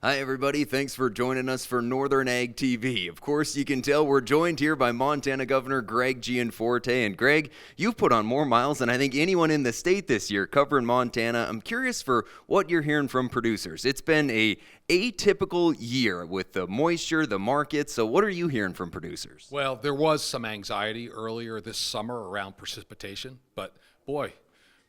Hi, everybody. Thanks for joining us for Northern Ag TV. Of course, you can tell we're joined here by Montana Governor Greg Gianforte. And Greg, you've put on more miles than I think anyone in the state this year covering Montana. I'm curious for what you're hearing from producers. It's been a atypical year with the moisture, the market. So what are you hearing from producers? Well, there was some anxiety earlier this summer around precipitation, but boy,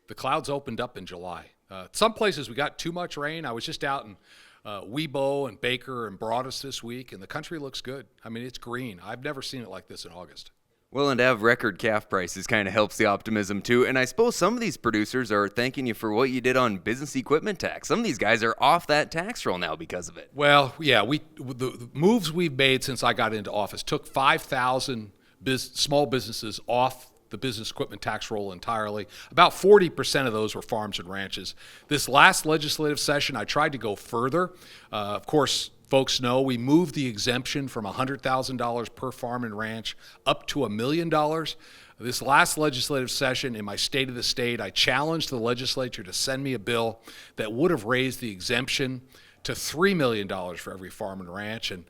the clouds opened up in July. Some places we got too much rain. I was just out in Webo and Baker and Broadus this week, and the country looks good. I mean, it's green. I've never seen it like this in August. Well, and to have record calf prices kind of helps the optimism too. And I suppose some of these producers are thanking you for what you did on business equipment tax. Some of these guys are off that tax roll now because of it. Well, yeah, the moves we've made since I got into office took 5,000 small businesses off the business equipment tax roll entirely. About 40% of those were farms and ranches. This last legislative session, I tried to go further. Of course, folks know we moved the exemption from $100,000 per farm and ranch up to $1 million. This last legislative session, in my State of the State, I challenged the legislature to send me a bill that would have raised the exemption to $3 million for every farm and ranch. And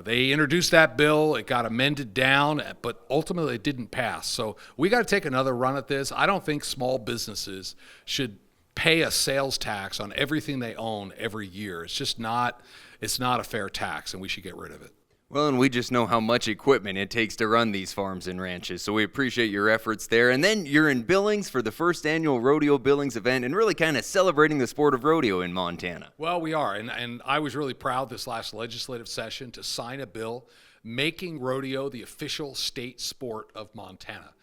they introduced that bill. It got amended down, but ultimately it didn't pass. So we got to take another run at this. I don't think small businesses should pay a sales tax on everything they own every year. It's just not a fair tax, and we should get rid of it. Well, and we just know how much equipment it takes to run these farms and ranches, so we appreciate your efforts there. And then you're in Billings for the first annual Rodeo Billings event and really kind of celebrating the sport of rodeo in Montana. Well, we are, and I was really proud this last legislative session to sign a bill making rodeo the official state sport of Montana.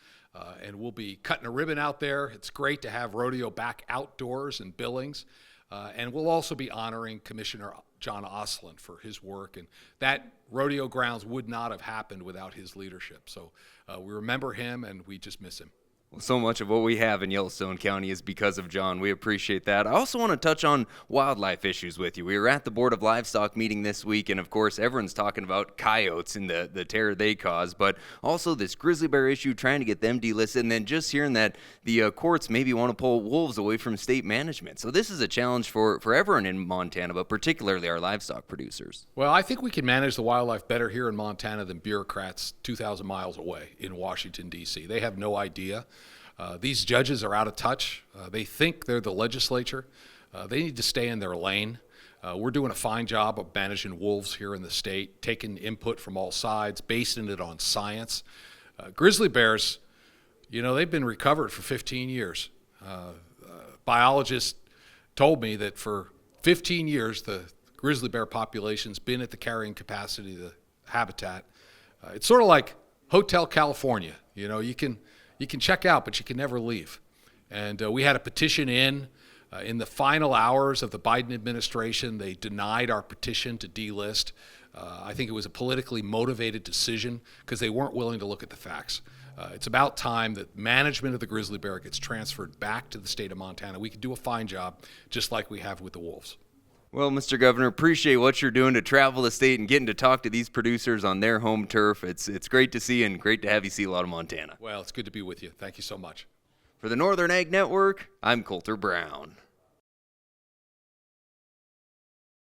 And we'll be cutting a ribbon out there. It's great to have rodeo back outdoors in Billings. And we'll also be honoring Commissioner John Oslin for his work. And that rodeo grounds would not have happened without his leadership. So we remember him, and we just miss him. Well, so much of what we have in Yellowstone County is because of John. We appreciate that. I also want to touch on wildlife issues with you. We were at the Board of Livestock meeting this week, and of course, everyone's talking about coyotes and the terror they cause, but also this grizzly bear issue, trying to get them delisted, and then just hearing that the courts maybe want to pull wolves away from state management. So this is a challenge for everyone in Montana, but particularly our livestock producers. Well, I think we can manage the wildlife better here in Montana than bureaucrats 2,000 miles away in Washington, D.C. They have no idea. These judges are out of touch. They think they're the legislature. They need to stay in their lane. We're doing a fine job of managing wolves here in the state, taking input from all sides, basing it on science. Grizzly bears, they've been recovered for 15 years. Biologists told me that for 15 years, the grizzly bear population's been at the carrying capacity of the habitat. It's sort of like Hotel California. You can check out, but you can never leave. And we had a petition in the final hours of the Biden administration. They denied our petition to delist. I think it was a politically motivated decision because they weren't willing to look at the facts. It's about time that management of the grizzly bear gets transferred back to the state of Montana. We can do a fine job, just like we have with the wolves. Well, Mr. Governor, appreciate what you're doing to travel the state and getting to talk to these producers on their home turf. It's great to see and great to have you see a lot of Montana. Well, it's good to be with you. Thank you so much. For the Northern Ag Network, I'm Coulter Brown.